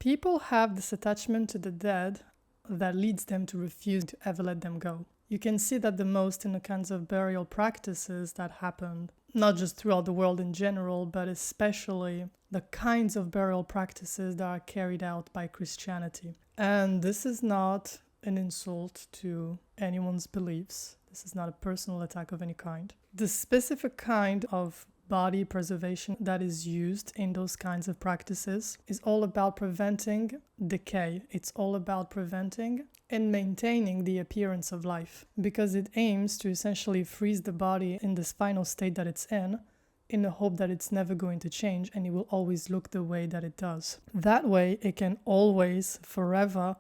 People have this attachment to the dead that leads them to refuse to ever let them go. You can see that the most in the kinds of burial practices that happen, not just throughout the world in general, but especially the kinds of burial practices that are carried out by Christianity. And this is not an insult to anyone's beliefs. This is not a personal attack of any kind. The specific kind of body preservation that is used in those kinds of practices is all about preventing decay. It's all about preventing and maintaining the appearance of life, because it aims to essentially freeze the body in this final state that it's in the hope that it's never going to change and it will always look the way that it does. That way, it can always, forever,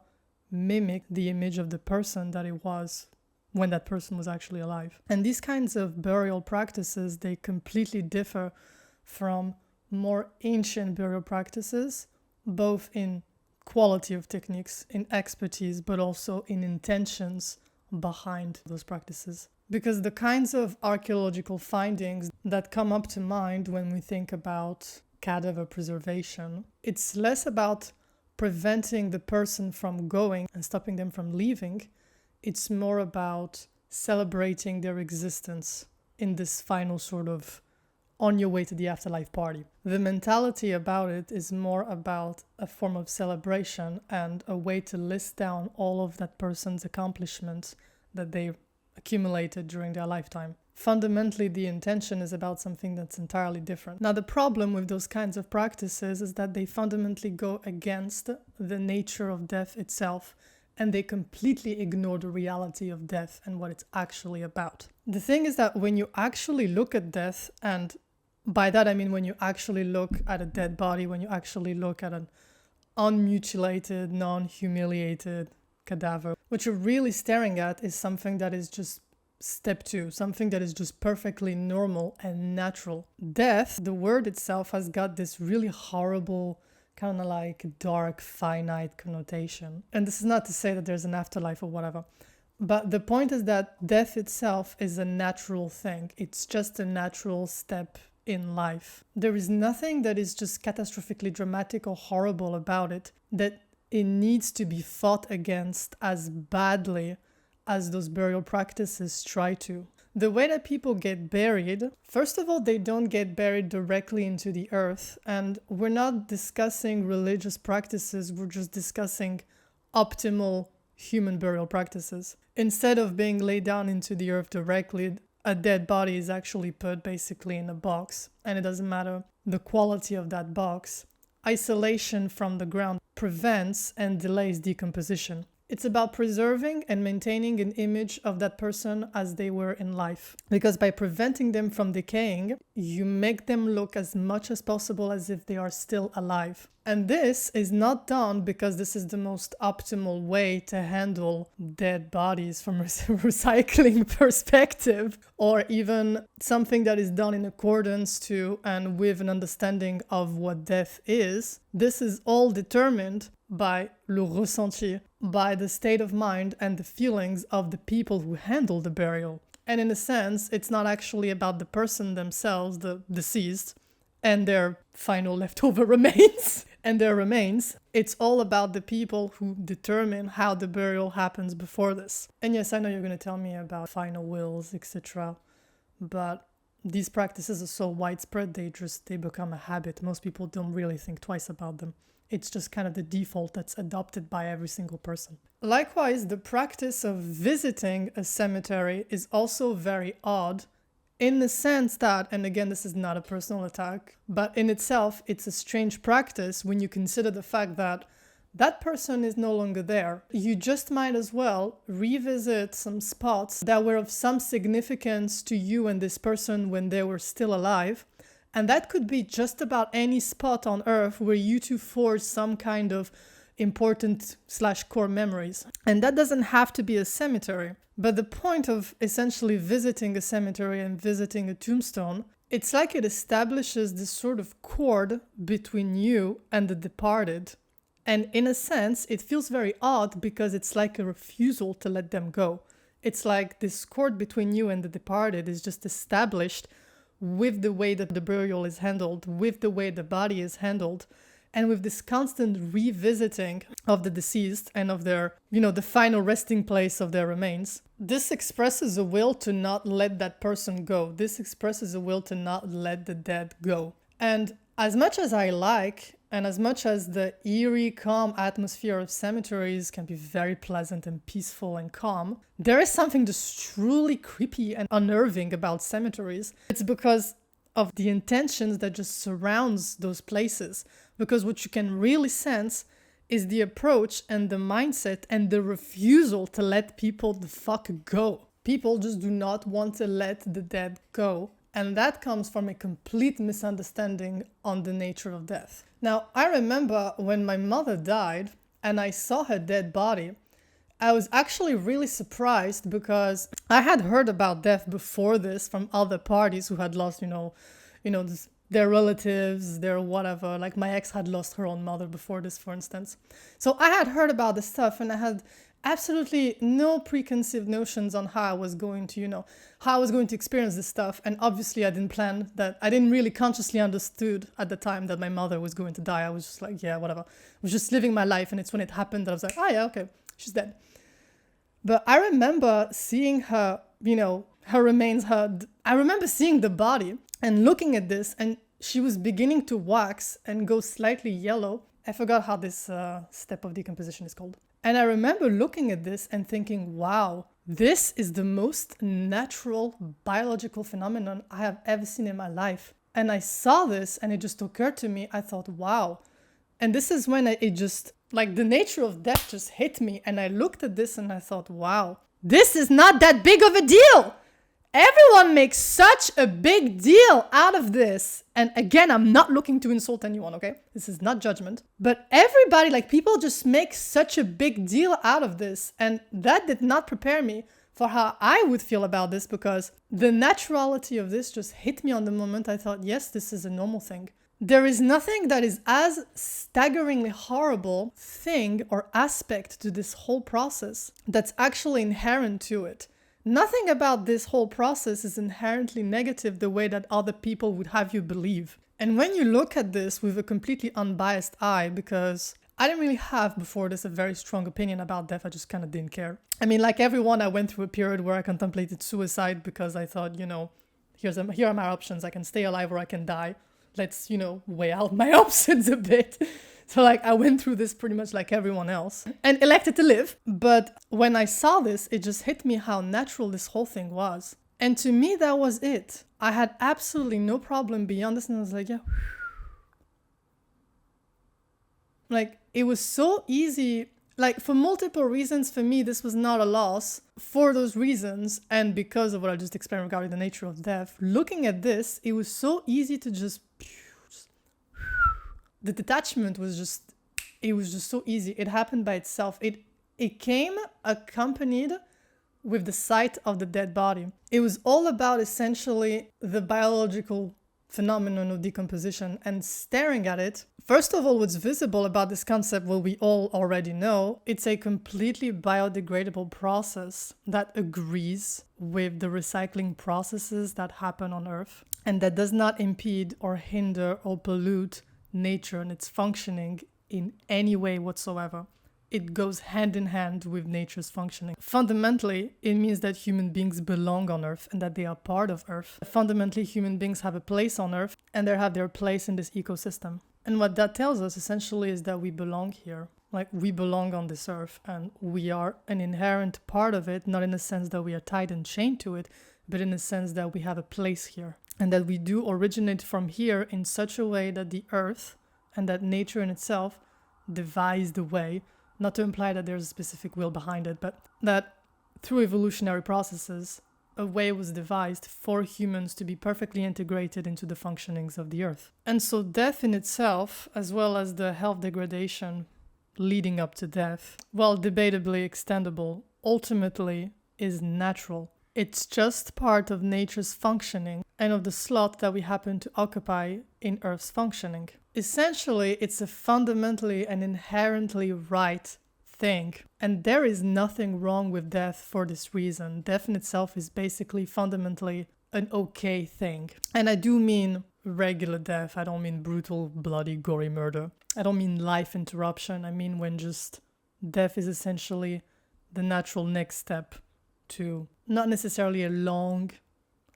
mimic the image of the person that it was when that person was actually alive. And these kinds of burial practices, they completely differ from more ancient burial practices, both in quality of techniques, in expertise, but also in intentions behind those practices. Because the kinds of archaeological findings that come up to mind when we think about cadaver preservation, it's less about preventing the person from going and stopping them from leaving. It's more about celebrating their existence in this final sort of on your way to the afterlife party. The mentality about it is more about a form of celebration and a way to list down all of that person's accomplishments that they accumulated during their lifetime. Fundamentally, the intention is about something that's entirely different. Now, the problem with those kinds of practices is that they fundamentally go against the nature of death itself, and they completely ignore the reality of death and what it's actually about. The thing is that when you actually look at death, and by that I mean when you actually look at a dead body, when you actually look at an unmutilated, non-humiliated cadaver, what you're really staring at is something that is just step two, something that is just perfectly normal and natural. Death, the word itself, has got this really horrible, kind of like dark, finite connotation. And this is not to say that there's an afterlife or whatever. But the point is that death itself is a natural thing. It's just a natural step in life. There is nothing that is just catastrophically dramatic or horrible about it, that it needs to be fought against as badly as those burial practices try to. The way that people get buried, first of all, they don't get buried directly into the earth. And we're not discussing religious practices, we're just discussing optimal human burial practices. Instead of being laid down into the earth directly, a dead body is actually put basically in a box. And it doesn't matter the quality of that box. Isolation from the ground prevents and delays decomposition. It's about preserving and maintaining an image of that person as they were in life. Because by preventing them from decaying, you make them look as much as possible as if they are still alive. And this is not done because this is the most optimal way to handle dead bodies from a recycling perspective, or even something that is done in accordance to and with an understanding of what death is. This is all determined by le ressenti, by the state of mind and the feelings of the people who handle the burial. And in a sense, it's not actually about the person themselves, the deceased, and their final leftover remains and their remains. It's all about the people who determine how the burial happens before this. And yes, I know you're going to tell me about final wills, etc. But these practices are so widespread, they become a habit. Most people don't really think twice about them. It's just kind of the default that's adopted by every single person. Likewise, the practice of visiting a cemetery is also very odd, in the sense that, and again, this is not a personal attack, but in itself, it's a strange practice when you consider the fact that that person is no longer there. You just might as well revisit some spots that were of some significance to you and this person when they were still alive. And that could be just about any spot on earth where you two forge some kind of important / core memories. And that doesn't have to be a cemetery. But the point of essentially visiting a cemetery and visiting a tombstone, it's like it establishes this sort of cord between you and the departed. And in a sense, it feels very odd because it's like a refusal to let them go. It's like this cord between you and the departed is just established with the way that the burial is handled, with the way the body is handled. and with this constant revisiting of the deceased and of their, the final resting place of their remains, this expresses a will to not let that person go. This expresses a will to not let the dead go. And as much as I like, and as much as the eerie, calm atmosphere of cemeteries can be very pleasant and peaceful and calm, there is something just truly creepy and unnerving about cemeteries. It's because of the intentions that just surrounds those places. Because what you can really sense is the approach and the mindset and the refusal to let people the fuck go. People just do not want to let the dead go. And that comes from a complete misunderstanding on the nature of death. Now, I remember when my mother died and I saw her dead body, I was actually really surprised because I had heard about death before this from other parties who had lost, their relatives, their whatever. Like my ex had lost her own mother before this, for instance. So I had heard about this stuff and I had absolutely no preconceived notions on how I was going to, how I was going to experience this stuff. And obviously I didn't plan that. I didn't really consciously understood at the time that my mother was going to die. I was just like, yeah, whatever. I was just living my life. And it's when it happened that I was like, oh yeah, okay, she's dead. But I remember seeing her, her remains, I remember seeing the body and looking at this, and she was beginning to wax and go slightly yellow. I forgot how this step of decomposition is called. And I remember looking at this and thinking, wow, this is the most natural biological phenomenon I have ever seen in my life. And I saw this and it just occurred to me. I thought, wow. And this is when it just, like the nature of death just hit me. And I looked at this and I thought, wow, this is not that big of a deal. Everyone makes such a big deal out of this. And again, I'm not looking to insult anyone, okay? This is not judgment. But everybody, like people just make such a big deal out of this. And that did not prepare me for how I would feel about this, because the naturality of this just hit me on the moment. I thought, yes, this is a normal thing. There is nothing that is as staggeringly horrible thing or aspect to this whole process that's actually inherent to it. Nothing about this whole process is inherently negative the way that other people would have you believe. And when you look at this with a completely unbiased eye, because I didn't really have before this a very strong opinion about death, I just kind of didn't care. I mean, like everyone, I went through a period where I contemplated suicide because I thought, here are my options. I can stay alive or I can die. Let's, weigh out my options a bit. So I went through this pretty much like everyone else and elected to live. But when I saw this, it just hit me how natural this whole thing was. And to me, that was it. I had absolutely no problem beyond this. And I was like, yeah. Like, it was so easy. Like, for multiple reasons, for me, this was not a loss. For those reasons, and because of what I just explained regarding the nature of death, looking at this, it was so easy to just the detachment was just so easy. It happened by itself. It came accompanied with the sight of the dead body. It was all about essentially the biological phenomenon of decomposition and staring at it. First of all, what's visible about this concept, well, we all already know, it's a completely biodegradable process that agrees with the recycling processes that happen on Earth, and that does not impede or hinder or pollute nature and its functioning in any way whatsoever. It goes hand in hand with nature's functioning. Fundamentally, it means that human beings belong on Earth and that they are part of Earth. Fundamentally, human beings have a place on Earth and they have their place in this ecosystem. And what that tells us essentially is that we belong here. Like, we belong on this Earth and we are an inherent part of it, not in the sense that we are tied and chained to it, but in the sense that we have a place here. And that we do originate from here in such a way that the Earth and that nature in itself devised a way, not to imply that there's a specific will behind it, but that through evolutionary processes, a way was devised for humans to be perfectly integrated into the functionings of the Earth. And so death in itself, as well as the health degradation leading up to death, while debatably extendable, ultimately is natural. It's just part of nature's functioning and of the slot that we happen to occupy in Earth's functioning. Essentially, it's a fundamentally and inherently right thing. And there is nothing wrong with death for this reason. Death in itself is basically fundamentally an okay thing. And I do mean regular death. I don't mean brutal, bloody, gory murder. I don't mean life interruption. I mean when just death is essentially the natural next step to not necessarily a long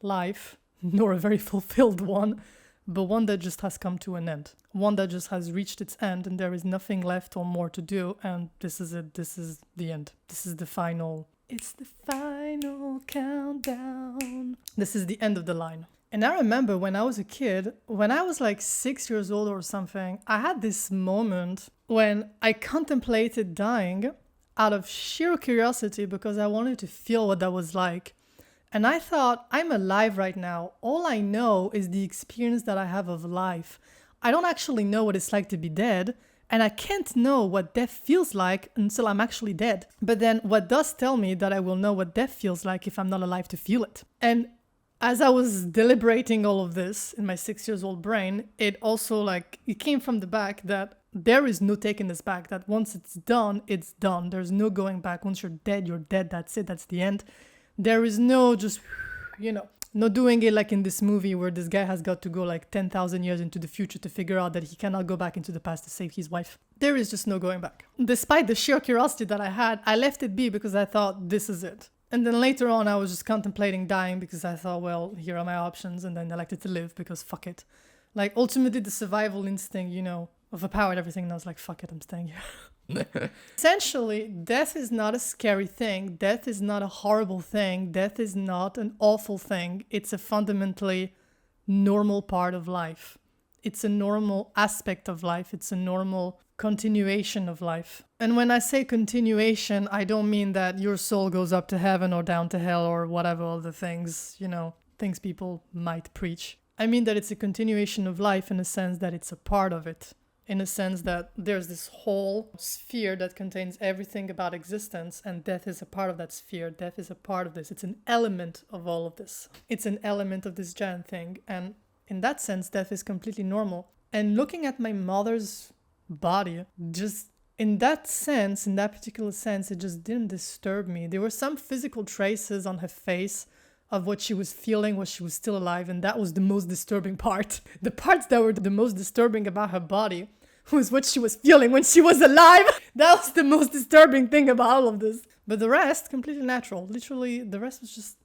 life, nor a very fulfilled one, but one that just has come to an end. One that just has reached its end and there is nothing left or more to do, and this is it. This is the end. This is the final. It's the final countdown. This is the end of the line. And I remember when I was a kid, when I was like 6 years old or something, I had this moment when I contemplated dying out of sheer curiosity because I wanted to feel what that was like. And I thought, I'm alive right now. All I know is the experience that I have of life. I don't actually know what it's like to be dead. And I can't know what death feels like until I'm actually dead. But then what does tell me that I will know what death feels like if I'm not alive to feel it? And as I was deliberating all of this in my 6 years old brain, it also it came from the back that there is no taking this back, that once it's done, it's done. There's no going back. Once you're dead, that's it, that's the end. There is no just, not doing it like in this movie where this guy has got to go like 10,000 years into the future to figure out that he cannot go back into the past to save his wife. There is just no going back. Despite the sheer curiosity that I had, I left it be because I thought this is it. And then later on, I was just contemplating dying because I thought, well, here are my options. And then I elected to live because fuck it. Like ultimately the survival instinct, overpowered everything. And I was like, fuck it, I'm staying here. Essentially, death is not a scary thing. Death is not a horrible thing. Death is not an awful thing. It's a fundamentally normal part of life. It's a normal aspect of life. It's a normal continuation of life. And when I say continuation, I don't mean that your soul goes up to heaven or down to hell or whatever other things, things people might preach. I mean that it's a continuation of life in a sense that it's a part of it. In a sense that there's this whole sphere that contains everything about existence, and death is a part of that sphere. Death is a part of this. It's an element of all of this. It's an element of this giant thing. And in that sense, death is completely normal. And looking at my mother's body, just in that sense, in that particular sense, it just didn't disturb me. There were some physical traces on her face of what she was feeling while she was still alive, and that was the most disturbing part. The parts that were the most disturbing about her body was what she was feeling when she was alive. That was the most disturbing thing about all of this. But the rest, completely natural. Literally, the rest was just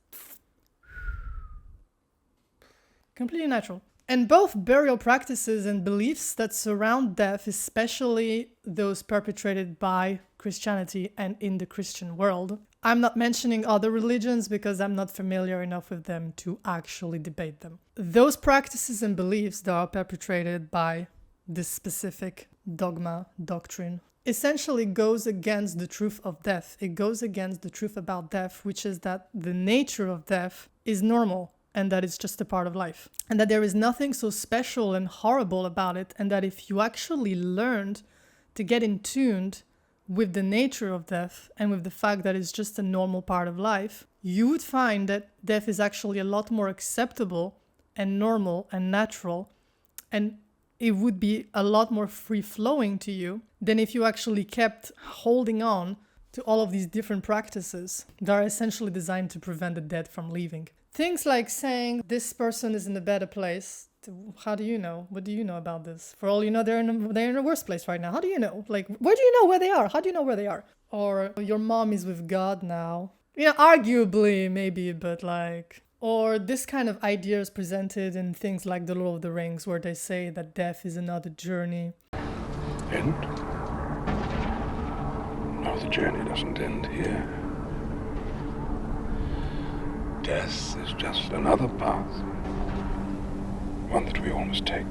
completely natural. And both burial practices and beliefs that surround death, especially those perpetrated by Christianity and in the Christian world, I'm not mentioning other religions because I'm not familiar enough with them to actually debate them. Those practices and beliefs that are perpetrated by this specific doctrine, essentially goes against the truth of death. It goes against the truth about death, which is that the nature of death is normal and that it's just a part of life. And that there is nothing so special and horrible about it, and that if you actually learned to get in tune with the nature of death and with the fact that it's just a normal part of life, you would find that death is actually a lot more acceptable and normal and natural, and it would be a lot more free-flowing to you than if you actually kept holding on to all of these different practices that are essentially designed to prevent the dead from leaving. Things like saying, this person is in a better place. How do you know? What do you know about this? For all you know, they're in a worse place right now. How do you know? Like, where do you know where they are? How do you know where they are? Or your mom is with God now. Arguably, maybe, but or this kind of ideas presented in things like The Lord of the Rings, where they say that death is another journey. End? No, the journey doesn't end here. Death is just another path. One that we all must take.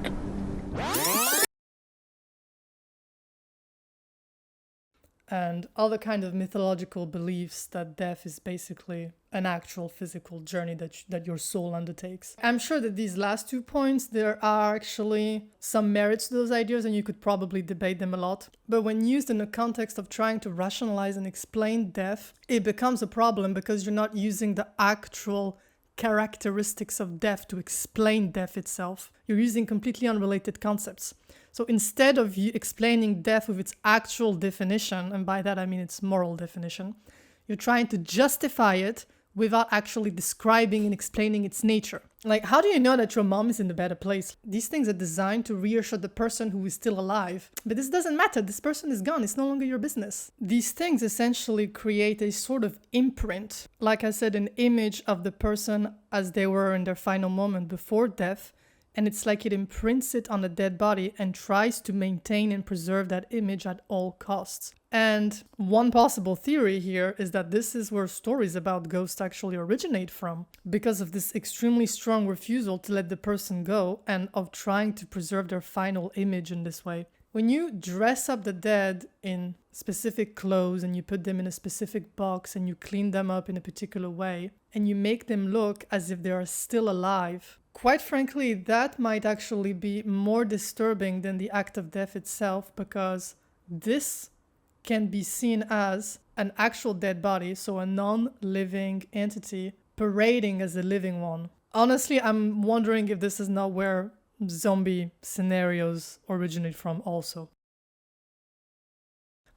And other kind of mythological beliefs that death is basically an actual physical journey that your soul undertakes. I'm sure that these last 2 points, there are actually some merits to those ideas and you could probably debate them a lot. But when used in the context of trying to rationalize and explain death, it becomes a problem because you're not using the actual characteristics of death to explain death itself. You're using completely unrelated concepts. So instead of you explaining death with its actual definition, and by that I mean its moral definition, you're trying to justify it without actually describing and explaining its nature. Like, how do you know that your mom is in a better place? These things are designed to reassure the person who is still alive. But this doesn't matter. This person is gone. It's no longer your business. These things essentially create a sort of imprint. Like I said, an image of the person as they were in their final moment before death. And it's like it imprints it on a dead body and tries to maintain and preserve that image at all costs. And one possible theory here is that this is where stories about ghosts actually originate from, because of this extremely strong refusal to let the person go and of trying to preserve their final image in this way. When you dress up the dead in specific clothes and you put them in a specific box and you clean them up in a particular way and you make them look as if they are still alive, quite frankly, that might actually be more disturbing than the act of death itself, because this can be seen as an actual dead body, so a non-living entity parading as a living one. Honestly, I'm wondering if this is not where zombie scenarios originate from also.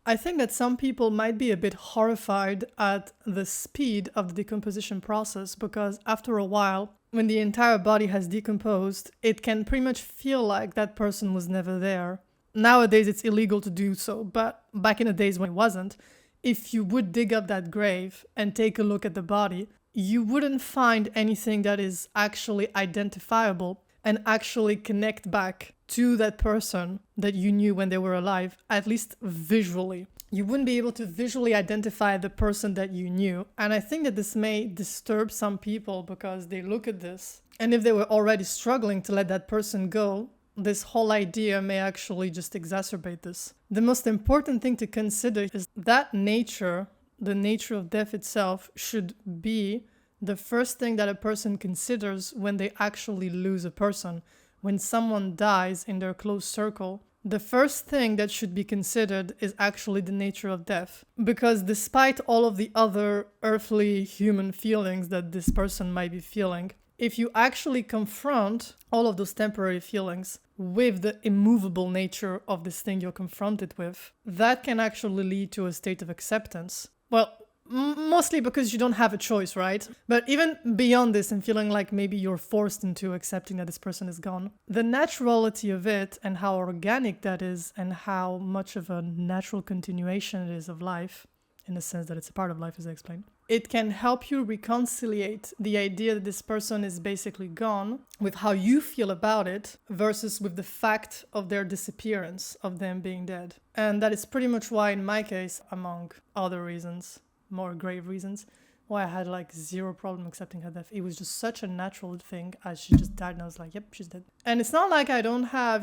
I think that some people might be a bit horrified at the speed of the decomposition process, because after a while, when the entire body has decomposed, it can pretty much feel like that person was never there. Nowadays, it's illegal to do so, but back in the days when it wasn't, if you would dig up that grave and take a look at the body, you wouldn't find anything that is actually identifiable and actually connect back to that person that you knew when they were alive, at least visually. You wouldn't be able to visually identify the person that you knew. And I think that this may disturb some people because they look at this, and if they were already struggling to let that person go, this whole idea may actually just exacerbate this. The most important thing to consider is that nature, the nature of death itself, should be the first thing that a person considers when they actually lose a person. When someone dies in their close circle, the first thing that should be considered is actually the nature of death. Because despite all of the other earthly human feelings that this person might be feeling, if you actually confront all of those temporary feelings with the immovable nature of this thing you're confronted with, that can actually lead to a state of acceptance. Well, mostly because you don't have a choice, right? But even beyond this and feeling like maybe you're forced into accepting that this person is gone, the naturality of it and how organic that is and how much of a natural continuation it is of life, in the sense that it's a part of life, as I explained, it can help you reconciliate the idea that this person is basically gone with how you feel about it versus with the fact of their disappearance, of them being dead. And that is pretty much why, in my case, among other reasons, more grave reasons, why I had like zero problem accepting her death. It was just such a natural thing as she just died and I was like, yep, she's dead. And it's not like I don't have,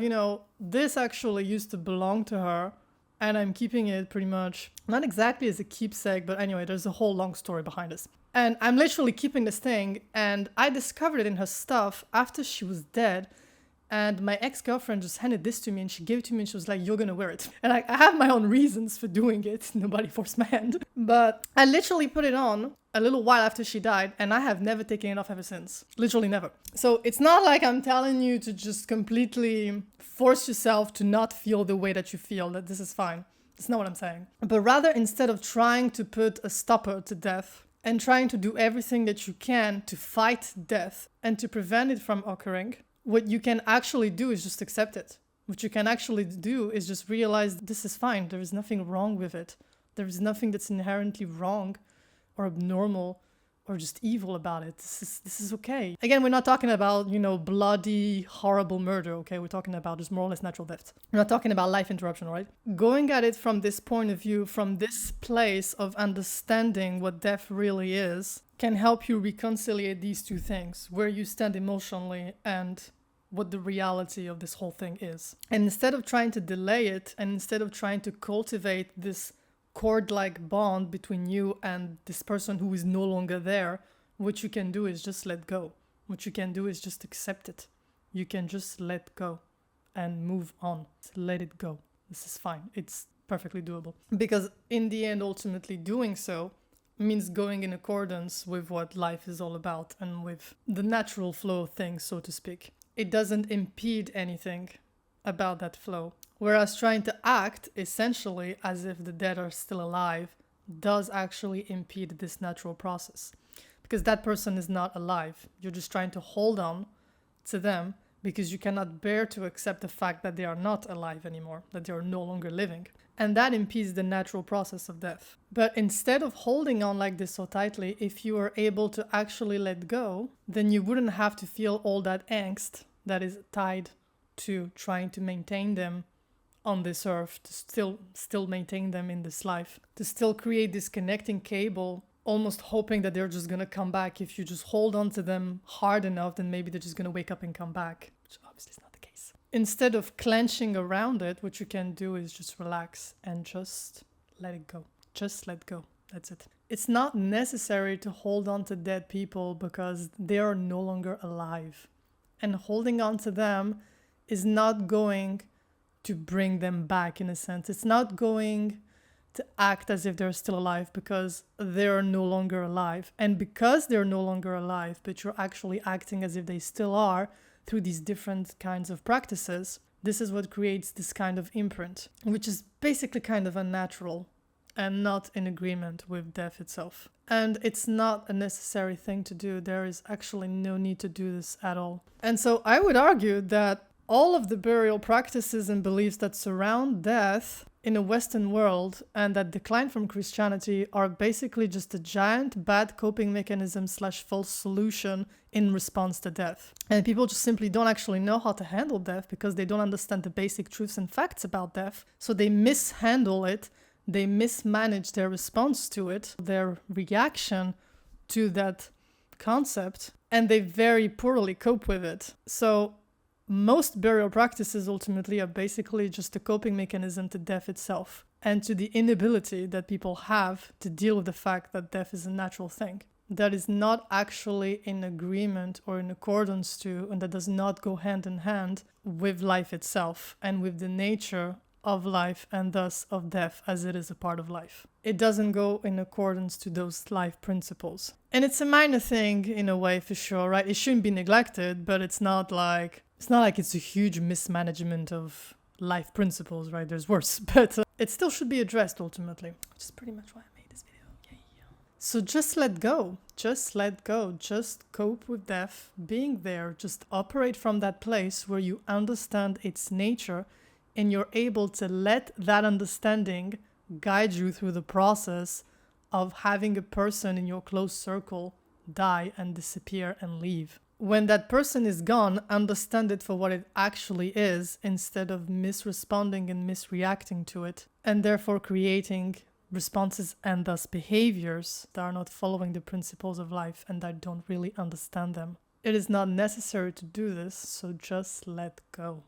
this actually used to belong to her and I'm keeping it pretty much, not exactly as a keepsake, but anyway, there's a whole long story behind this. And I'm literally keeping this thing, and I discovered it in her stuff after she was dead. And my ex-girlfriend just handed this to me and she gave it to me and she was like, you're gonna wear it. And I have my own reasons for doing it. Nobody forced my hand. But I literally put it on a little while after she died and I have never taken it off ever since. Literally never. So it's not like I'm telling you to just completely force yourself to not feel the way that you feel, that this is fine. That's not what I'm saying. But rather, instead of trying to put a stopper to death and trying to do everything that you can to fight death and to prevent it from occurring, what you can actually do is just accept it. What you can actually do is just realize this is fine. There is nothing wrong with it. There is nothing that's inherently wrong or abnormal or just evil about it. This is okay. Again, we're not talking about, bloody, horrible murder, okay? We're talking about just more or less natural death. We're not talking about life interruption, right? Going at it from this point of view, from this place of understanding what death really is, can help you reconcile these two things, where you stand emotionally and what the reality of this whole thing is. And instead of trying to delay it, and instead of trying to cultivate this cord-like bond between you and this person who is no longer there, what you can do is just let go. What you can do is just accept it. You can just let go and move on. Let it go. This is fine. It's perfectly doable. Because in the end, ultimately doing so means going in accordance with what life is all about and with the natural flow of things, so to speak. It doesn't impede anything about that flow. Whereas trying to act essentially as if the dead are still alive does actually impede this natural process. because that person is not alive. You're just trying to hold on to them because you cannot bear to accept the fact that they are not alive anymore, that they are no longer living. And that impedes the natural process of death. But instead of holding on like this so tightly, if you are able to actually let go, then you wouldn't have to feel all that angst that is tied to trying to maintain them on this earth, to still maintain them in this life, to still create this connecting cable, almost hoping that they're just going to come back. If you just hold on to them hard enough, then maybe they're just going to wake up and come back, which obviously is not the case. Instead of clenching around it, what you can do is just relax and just let it go. Just let go. That's it. It's not necessary to hold on to dead people because they are no longer alive. And holding on to them is not going to bring them back, in a sense. It's not going to act as if they're still alive because they're no longer alive. And because they're no longer alive, but you're actually acting as if they still are through these different kinds of practices, this is what creates this kind of imprint, which is basically kind of unnatural and not in agreement with death itself. And it's not a necessary thing to do. There is actually no need to do this at all. And so I would argue that all of the burial practices and beliefs that surround death in a Western world and that decline from Christianity are basically just a giant bad coping mechanism / false solution in response to death. And people just simply don't actually know how to handle death because they don't understand the basic truths and facts about death. So they mishandle it, they mismanage their response to it, their reaction to that concept, and they very poorly cope with it. So most burial practices ultimately are basically just a coping mechanism to death itself and to the inability that people have to deal with the fact that death is a natural thing that is not actually in agreement or in accordance to, and that does not go hand in hand with life itself and with the nature of life and thus of death as it is a part of life. It doesn't go in accordance to those life principles. And it's a minor thing in a way, for sure, right? It shouldn't be neglected, but it's not like it's a huge mismanagement of life principles, right? There's worse, but it still should be addressed ultimately, which is pretty much why I made this video. Yeah. So just let go. Just let go. Just cope with death, being there. Just operate from that place where you understand its nature and you're able to let that understanding guide you through the process of having a person in your close circle die and disappear and leave. When that person is gone, understand it for what it actually is instead of misresponding and misreacting to it, and therefore creating responses and thus behaviors that are not following the principles of life and that don't really understand them. It is not necessary to do this, so just let go.